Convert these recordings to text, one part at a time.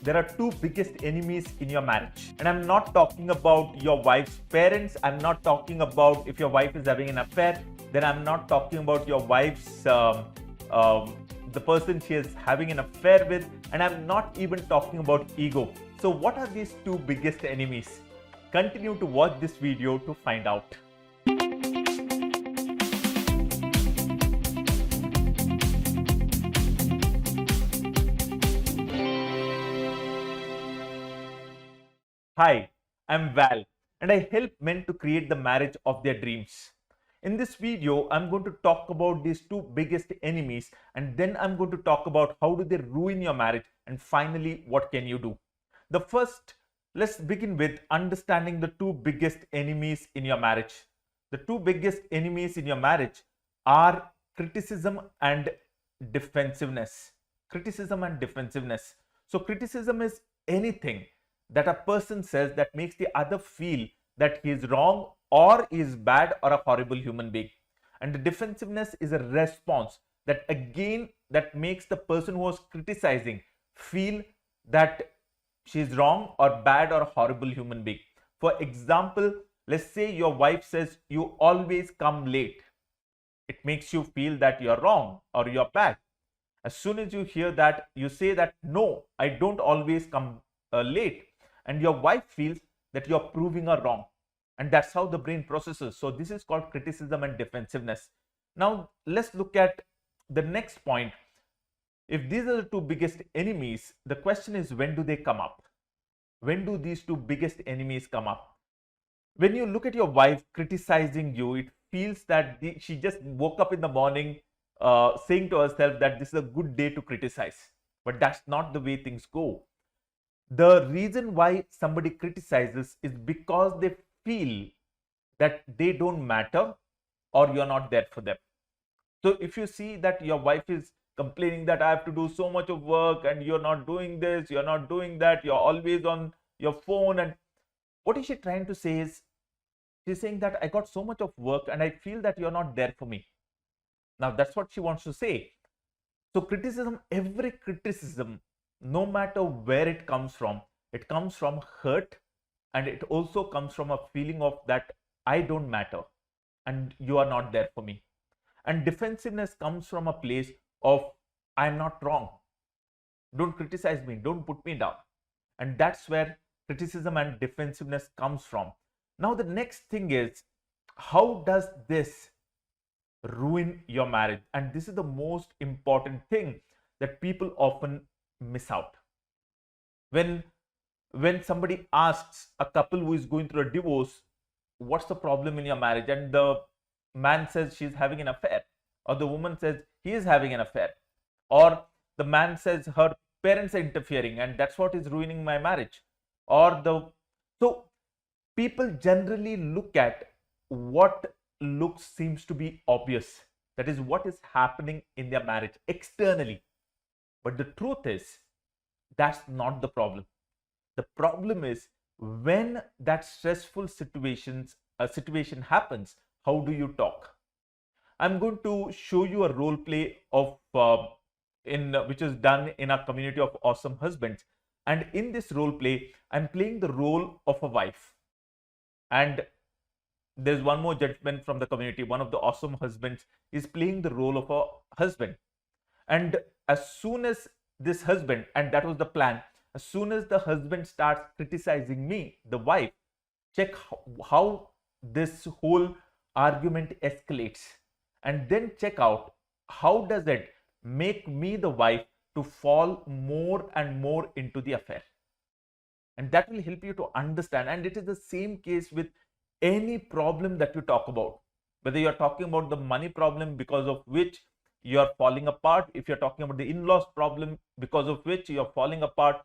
there are two biggest enemies in your marriage. And I'm not talking about your wife's parents. I'm not talking about if your wife is having an affair. Then I'm not talking about your wife's, the person she is having an affair with. And I'm not even talking about ego. So what are these two biggest enemies? Continue to watch this video to find out. Hi, I'm Val and I help men to create the marriage of their dreams. In this video, I'm going to talk about these two biggest enemies and then I'm going to talk about how do they ruin your marriage and finally what can you do. The first, let's begin with understanding the two biggest enemies in your marriage. The two biggest enemies in your marriage are criticism and defensiveness. Criticism and defensiveness. So criticism is anything that a person says that makes the other feel that he is wrong or is bad or a horrible human being. And the defensiveness is a response that again that makes the person who was criticizing feel that she is wrong or bad or a horrible human being. For example, let's say your wife says you always come late. It makes you feel that you're wrong or you're bad. As soon as you hear that, you say that no, I don't always come late. And your wife feels that you're proving her wrong. And that's how the brain processes. So this is called criticism and defensiveness. Now let's look at the next point. If these are the two biggest enemies, the question is, when do they come up? When do these two biggest enemies come up? When you look at your wife criticizing you, it feels that she just woke up in the morning saying to herself that this is a good day to criticize. But that's not the way things go. The reason why somebody criticizes is because they feel that they don't matter or you're not there for them. So if you see that your wife is complaining that I have to do so much of work and you're not doing this, you're not doing that, you're always on your phone, and what is she trying to say is, she's saying that I got so much of work and I feel that you're not there for me. Now that's what she wants to say. So criticism, every criticism, no matter where it comes from hurt, and it also comes from a feeling of that I don't matter and you are not there for me. And defensiveness comes from a place of I'm not wrong. Don't criticize me, don't put me down. And that's where criticism and defensiveness comes from. Now the next thing is, how does this ruin your marriage? And this is the most important thing that people often miss out. When somebody asks a couple who is going through a divorce, what's the problem in your marriage? And the man says she's having an affair, or the woman says he is having an affair, or the man says her parents are interfering and that's what is ruining my marriage. So people generally look at what seems to be obvious, that is what is happening in their marriage externally. But the truth is, that's not the problem. The problem is when that stressful situation happens, how do you talk? I'm going to show you a role play of which is done in our community of awesome husbands. And in this role play, I'm playing the role of a wife. And there's one more gentleman from the community, one of the awesome husbands, is playing the role of a husband. And as soon as this husband, and that was the plan, as soon as the husband starts criticizing me, the wife, check how this whole argument escalates, and then check out how does it make me, the wife, to fall more and more into the affair. And that will help you to understand. And it is the same case with any problem that you talk about, whether you're talking about the money problem because of which you're falling apart, if you're talking about the in-laws problem because of which you're falling apart,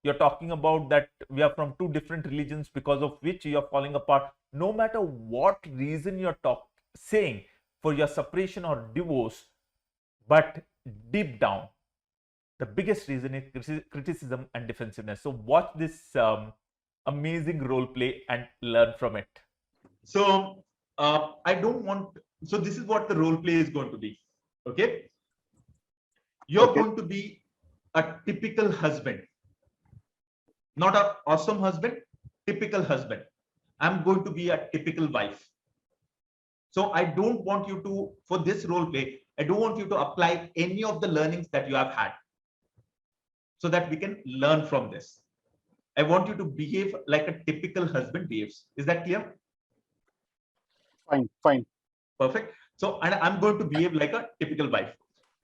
you're talking about that we are from two different religions because of which you're falling apart. No matter what reason you're saying for your separation or divorce, but deep down, the biggest reason is criticism and defensiveness. So watch this amazing role play and learn from it. So so this is what the role play is going to be. Okay. You're going to be a typical husband. Not a awesome husband, typical husband. I'm going to be a typical wife. So I don't want you to, for this role play, I don't want you to apply any of the learnings that you have had so that we can learn from this. I want you to behave like a typical husband behaves. Is that clear? Fine, fine. Perfect. So, and I'm going to behave like a typical wife.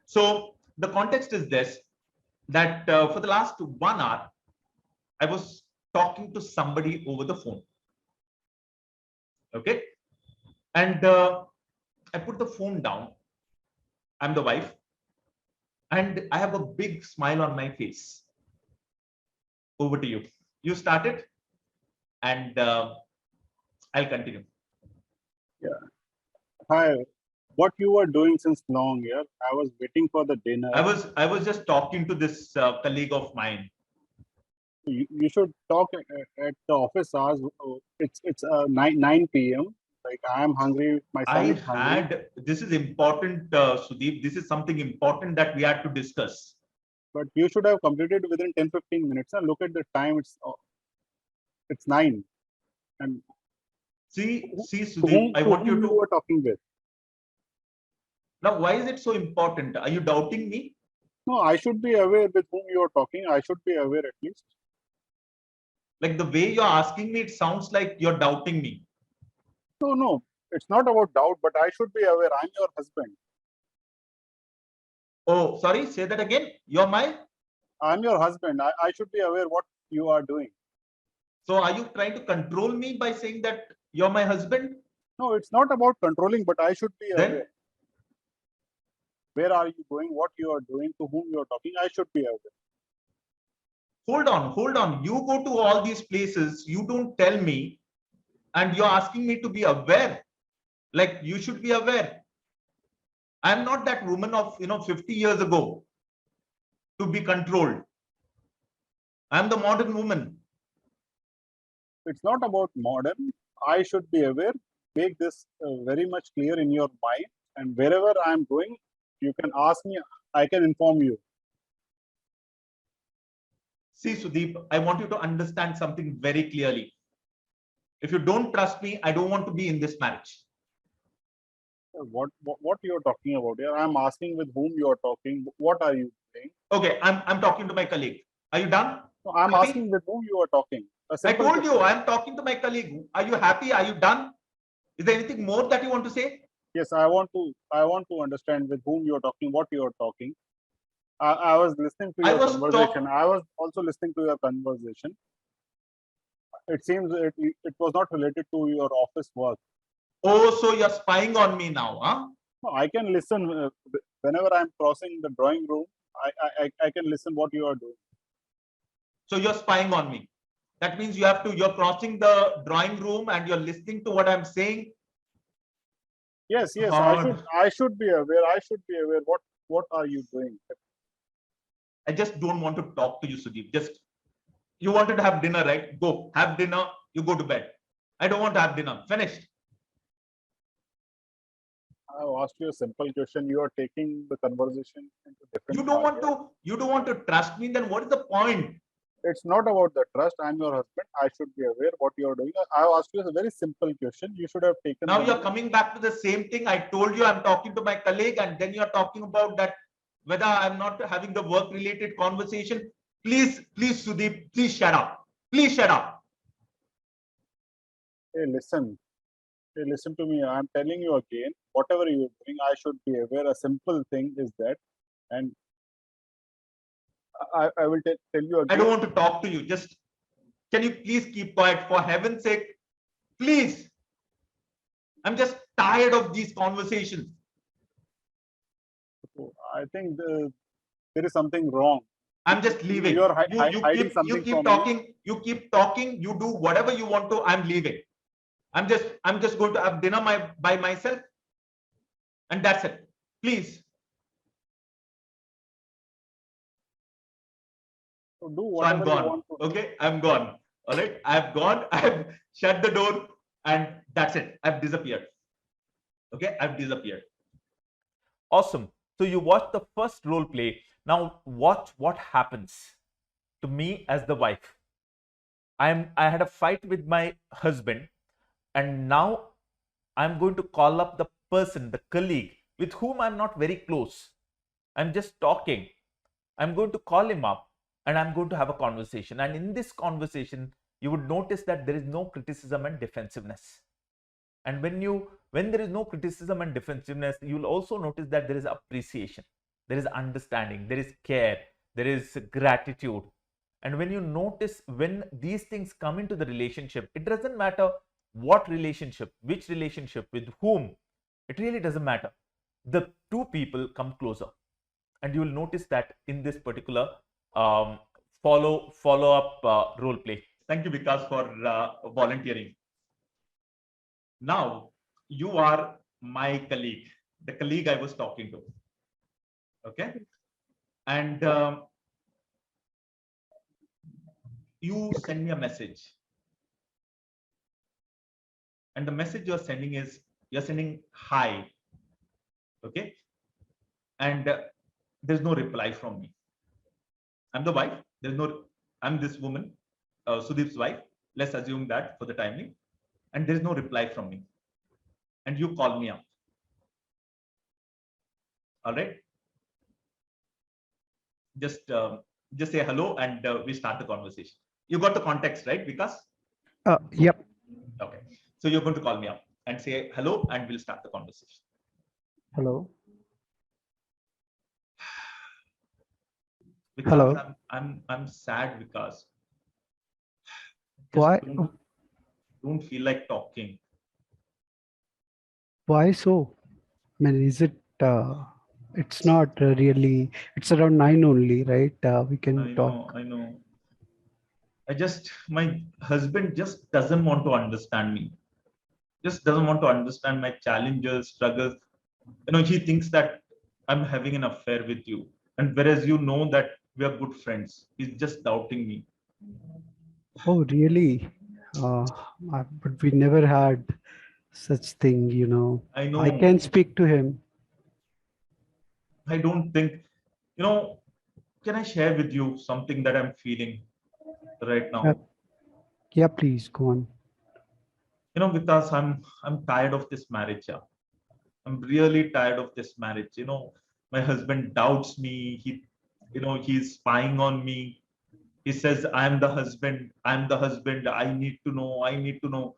So the context is this, that for the last 1 hour, I was talking to somebody over the phone. Okay. And I put the phone down. I'm the wife. And I have a big smile on my face. Over to you. You started, and I'll continue. Yeah. Hi. What you were doing since long, yeah? I was waiting for the dinner. I was just talking to this colleague of mine. You should talk at the office hours. It's 9 p.m. Like I am hungry. My son is hungry. This is important, Sudeep. This is something important that we had to discuss. But you should have completed within 10-15 minutes. And look at the time. It's 9. And see, Sudeep, I want you to. Who you were talking with? Now, why is it so important? Are you doubting me? No, I should be aware with whom you are talking. I should be aware at least. Like the way you're asking me, it sounds like you're doubting me. No, it's not about doubt, but I should be aware. I'm your husband. Oh, sorry, say that again. You're my? I'm your husband. I should be aware what you are doing. So are you trying to control me by saying that you're my husband? No, it's not about controlling, but I should be aware. Where are you going? What you are doing? To whom you are talking? I should be aware. Hold on. You go to all these places. You don't tell me, and you're asking me to be aware. Like you should be aware. I'm not that woman of 50 years ago to be controlled. I'm the modern woman. It's not about modern. I should be aware. Make this very much clear in your mind. And wherever I'm going, you can ask me. I can inform you. See, Sudeep, I want you to understand something very clearly. If you don't trust me, I don't want to be in this marriage. What you are talking about here? I'm asking with whom you are talking. What are you saying? Okay, I'm talking to my colleague. Are you done? No, I'm asking with whom you are talking. I told you I'm talking to my colleague. Are you happy? Are you done? Is there anything more that you want to say? Yes, I want to understand with whom you are talking, what you are talking. I was listening to your conversation. I was also listening to your conversation. It seems it was not related to your office work. Oh, so you're spying on me now, huh? No, I can listen whenever I'm crossing the drawing room. I can listen what you are doing. So you're spying on me. That means you're crossing the drawing room and you're listening to what I'm saying. Yes, I should be aware. I should be aware. What are you doing? I just don't want to talk to you, Sudeep. You wanted to have dinner, right? Go have dinner. You go to bed. I don't want to have dinner. Finished. I asked you a simple question. You are taking the conversation into different. You don't want to trust me. Then what is the point? It's not about the trust. I'm your husband. I should be aware what you are doing. I asked you a very simple question. You should have taken. Now you're coming back to the same thing. I told you I'm talking to my colleague, and then you're talking about that whether I'm not having the work-related conversation. Please, Sudeep, please shut up. Please shut up. Hey, listen to me. I'm telling you again, whatever you're doing, I should be aware. A simple thing is that, and I will tell you again. I don't want to talk to you. Just, can you please keep quiet for heaven's sake? Please. I'm just tired of these conversations. I think there is something wrong. I'm just leaving. You keep talking. You keep talking. You do whatever you want to. I'm leaving. I'm just going to have dinner by myself, and that's it. Please. So do whatever so I'm gone. You want to do. Okay, I'm gone. All right, I've gone. I've shut the door, and that's it. I've disappeared. Okay, I've disappeared. Awesome. So you watched the first role play. Now watch what happens to me as the wife. I had a fight with my husband, and now I'm going to call up the person, the colleague with whom I'm not very close. I'm just talking. I'm going to call him up and I'm going to have a conversation. And in this conversation, you would notice that there is no criticism and defensiveness. And when there is no criticism and defensiveness, you will also notice that there is appreciation, there is understanding, there is care, there is gratitude. And when you notice, when these things come into the relationship, it doesn't matter what relationship, which relationship, with whom, it really doesn't matter. The two people come closer. And you will notice that in this particular follow-up role play. Thank you, Vikas, for volunteering. Now, you are my colleague, the colleague I was talking to. Okay. And you send me a message. And the message you're sending is, you're sending hi. Okay. And there's no reply from me. I'm the wife. I'm this woman, Sudeep's wife. Let's assume that for the timing. And there's no reply from me. And you call me up. All right. Just say hello and we start the conversation. You got the context, right? Because yep. Okay. So you're going to call me up and say hello and we'll start the conversation. Hello. Because hello. I'm sad because why don't feel like talking. Why so? I mean, is it it's not really, it's around 9 only, right? We can talk. I know. My husband just doesn't want to understand me. Just doesn't want to understand my challenges, struggles. He thinks that I'm having an affair with you. And whereas you know that we are good friends, he's just doubting me. Oh, really? But we never had such thing, I know. I can speak to him. I don't think, can I share with you something that I'm feeling right now? Yeah, please go on. Because I'm tired of this marriage. Yeah. I'm really tired of this marriage. My husband doubts me. He's spying on me. He says, I'm the husband. I need to know.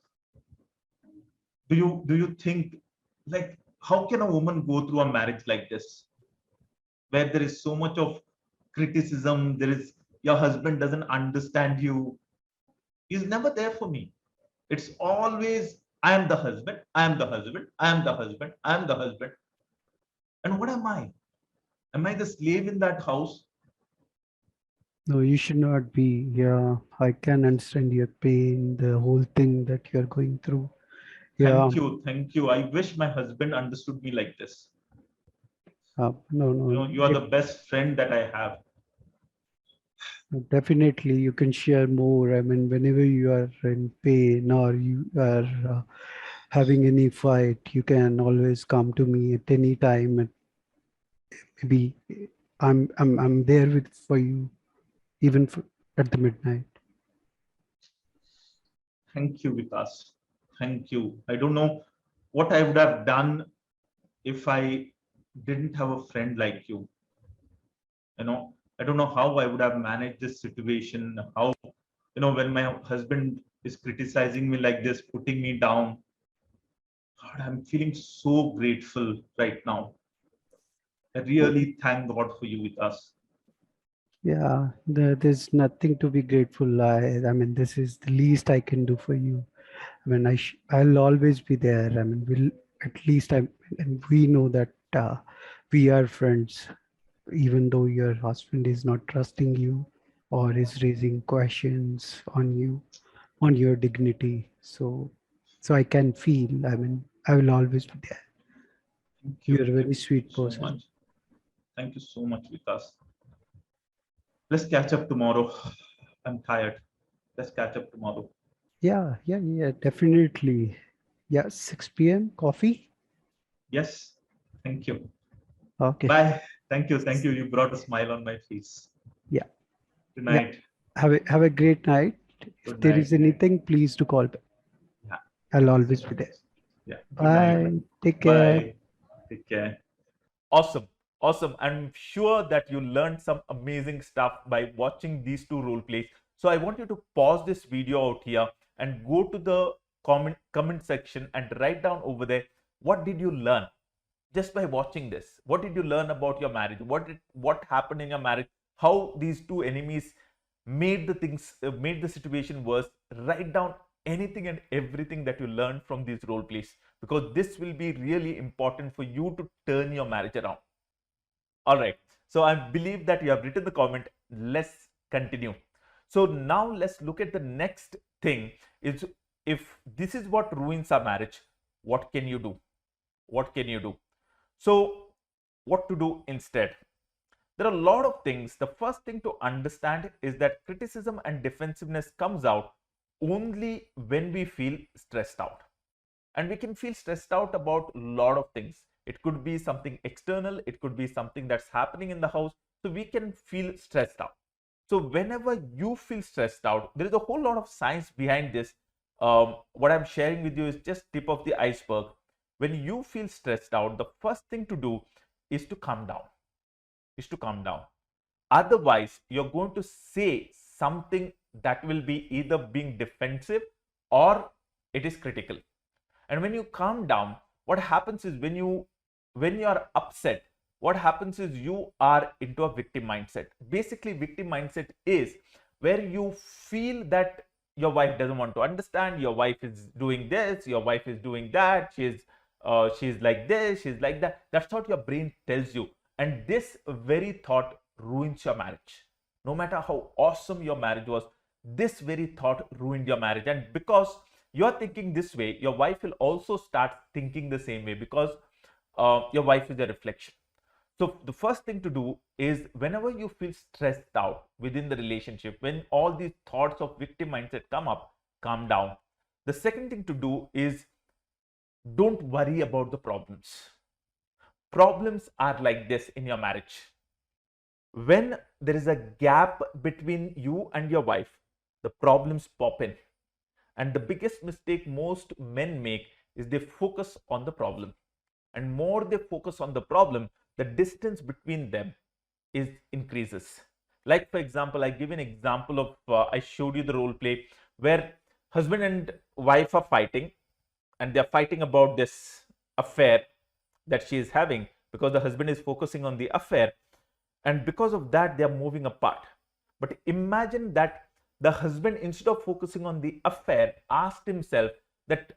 Do you think, like, how can a woman go through a marriage like this, where there is so much of criticism? Your husband doesn't understand you. He's never there for me. It's always, I am the husband, I am the husband, I am the husband, I am the husband. And what am I? Am I the slave in that house? No, you should not be. Yeah, I can understand your pain, the whole thing that you're going through. Yeah. Thank you. I wish my husband understood me like this. No. You are the best friend that I have. Definitely, you can share more. I mean, whenever you are in pain or you are having any fight, you can always come to me at any time, and maybe I'm there for you, even at the midnight. Thank you, Vikas. Thank you. I don't know what I would have done if I didn't have a friend like you. I don't know how I would have managed this situation. How, when my husband is criticizing me like this, putting me down. God, I'm feeling so grateful right now. I really thank God for you with us. Yeah, there's nothing to be grateful. I mean, this is the least I can do for you. I mean, I'll always be there. I mean, and we know that we are friends, even though your husband is not trusting you or is raising questions on you, on your dignity. So I can feel, I mean, I will always be there. You're a very sweet person. Thank you so much, Vikas. Let's catch up tomorrow. I'm tired. Let's catch up tomorrow. Yeah, definitely. Yeah, 6 p.m. coffee? Yes, thank you. Okay. Bye. Thank you. You brought a smile on my face. Yeah. Good night. Yeah. Have a great night. If there is anything, please do call back. Yeah. I'll always be there. Yeah. Good Bye. night. Take care. Bye. Take care. Awesome. Awesome. I'm sure that you learned some amazing stuff by watching these two role plays. So I want you to pause this video out here and go to the comment section and write down over there, what did you learn just by watching this? What did you learn about your marriage? What happened in your marriage? How these two enemies made the situation worse? Write down anything and everything that you learned from these role plays, because this will be really important for you to turn your marriage around. All right, so I believe that you have written the comment. Let's continue. So now let's look at the next thing. Is if this is what ruins our marriage, what can you do? What can you do? So what to do instead? There are a lot of things. The first thing to understand is that criticism and defensiveness comes out only when we feel stressed out. And we can feel stressed out about a lot of things. It could be something external, it could be something that's happening in the house. So we can feel stressed out. So whenever you feel stressed out, there is a whole lot of science behind this. What I'm sharing with you is just tip of the iceberg. When you feel stressed out, the first thing to do is to calm down. Otherwise, you're going to say something that will be either being defensive or it is critical. And when you calm down, what happens is when you are upset, what happens is you are into a victim mindset. Basically, victim mindset is where you feel that your wife doesn't want to understand, your wife is doing this, your wife is doing that, she's like this, she's like that. That's what your brain tells you. And this very thought ruins your marriage. No matter how awesome your marriage was, this very thought ruined your marriage. And because you're thinking this way, your wife will also start thinking the same way, because your wife is a reflection. So the first thing to do is, whenever you feel stressed out within the relationship, when all these thoughts of victim mindset come up, calm down. The second thing to do is, don't worry about the problems. Problems are like this in your marriage. When there is a gap between you and your wife, the problems pop in. And the biggest mistake most men make is they focus on the problem. And more they focus on the problem, the distance between them increases. Like, for example, I give an example of, I showed you the role play where husband and wife are fighting, and they're fighting about this affair that she is having, because the husband is focusing on the affair. And because of that, they are moving apart. But imagine that the husband, instead of focusing on the affair, asked himself that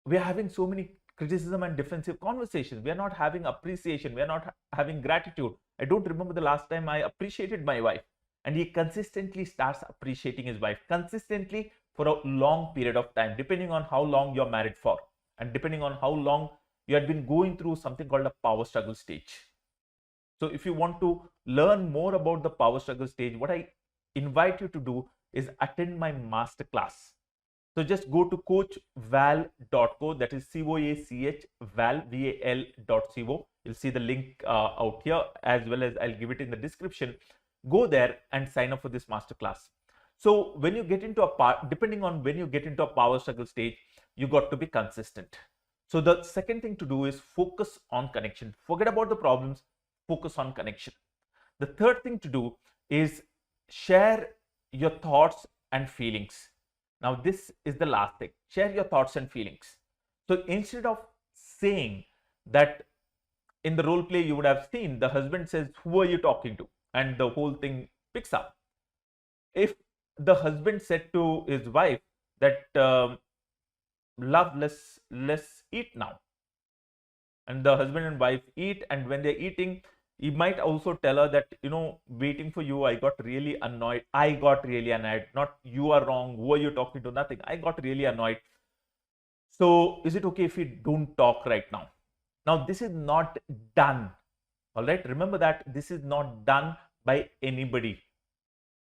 we are having so many criticism and defensive conversations. We are not having appreciation. We are not having gratitude. I don't remember the last time I appreciated my wife. And he consistently starts appreciating his wife consistently for a long period of time, depending on how long you're married for, and depending on how long you had been going through something called a power struggle stage. So if you want to learn more about the power struggle stage, what I invite you to do is attend my masterclass. So just go to coachval.co, that is COACH val.co. You'll see the link out here, as well as I'll give it in the description. Go there and sign up for this masterclass. So when you get into depending on when you get into a power struggle stage, you got to be consistent. So the second thing to do is focus on connection. Forget about the problems, focus on connection. The third thing to do is share your thoughts and feelings. Now, this is the last thing. Share your thoughts and feelings. So instead of saying that, in the role play you would have seen, the husband says, "Who are you talking to?" And the whole thing picks up. If the husband said to his wife that, "Love, let's eat now," and the husband and wife eat, and when they're eating, he might also tell her that, waiting for you, I got really annoyed. Not you are wrong. Who are you talking to? Nothing. I got really annoyed. So is it okay if we don't talk right now? Now, this is not done. All right. Remember that this is not done by anybody.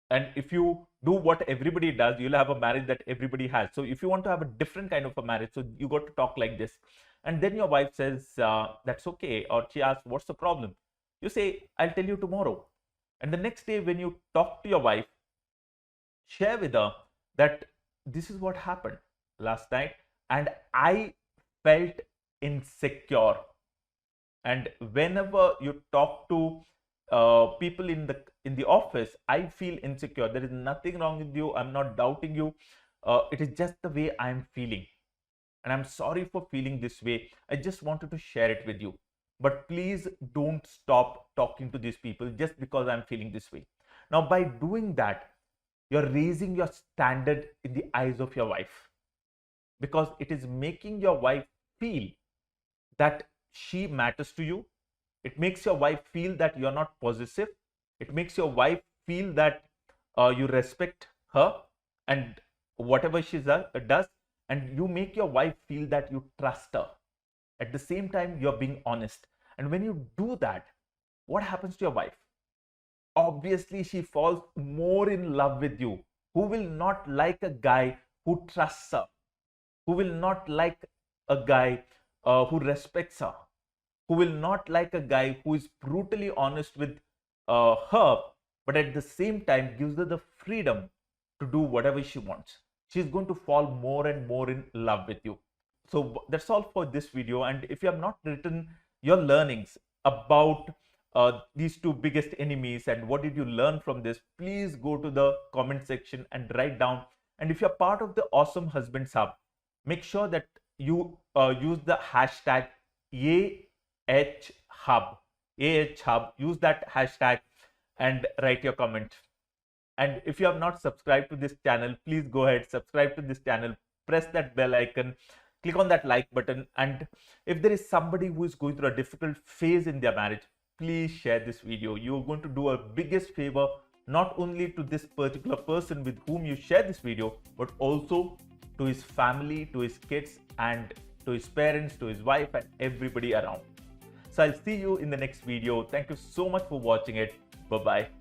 And if you do what everybody does, you'll have a marriage that everybody has. So if you want to have a different kind of a marriage, so you got to talk like this. And then your wife says, that's okay. Or she asks, what's the problem? You say, I'll tell you tomorrow. And the next day when you talk to your wife, share with her that this is what happened last night, and I felt insecure. And whenever you talk to people in the office, I feel insecure. There is nothing wrong with you. I'm not doubting you. It is just the way I'm feeling, and I'm sorry for feeling this way. I just wanted to share it with you. But please don't stop talking to these people just because I'm feeling this way. Now, by doing that, you're raising your standard in the eyes of your wife, because it is making your wife feel that she matters to you. It makes your wife feel that you're not possessive. It makes your wife feel that you respect her and whatever she does, and you make your wife feel that you trust her. At the same time, you're being honest. And when you do that, what happens to your wife? Obviously, she falls more in love with you. Who will not like a guy who trusts her? Who will not like a guy who respects her? Who will not like a guy who is brutally honest with her, but at the same time gives her the freedom to do whatever she wants? She's going to fall more and more in love with you. So that's all for this video. And if you have not written your learnings about these two biggest enemies and what did you learn from this, please go to the comment section and write down. And if you're part of the Awesome Husbands Hub, make sure that you use the hashtag AHHub. Use that hashtag and write your comment. And if you have not subscribed to this channel, please go ahead, subscribe to this channel, press that bell icon, click on that like button. And if there is somebody who is going through a difficult phase in their marriage, please share this video. You're going to do a biggest favor, not only to this particular person with whom you share this video, but also to his family, to his kids, and to his parents, to his wife, and everybody around. So I'll see you in the next video. Thank you so much for watching it. Bye-bye.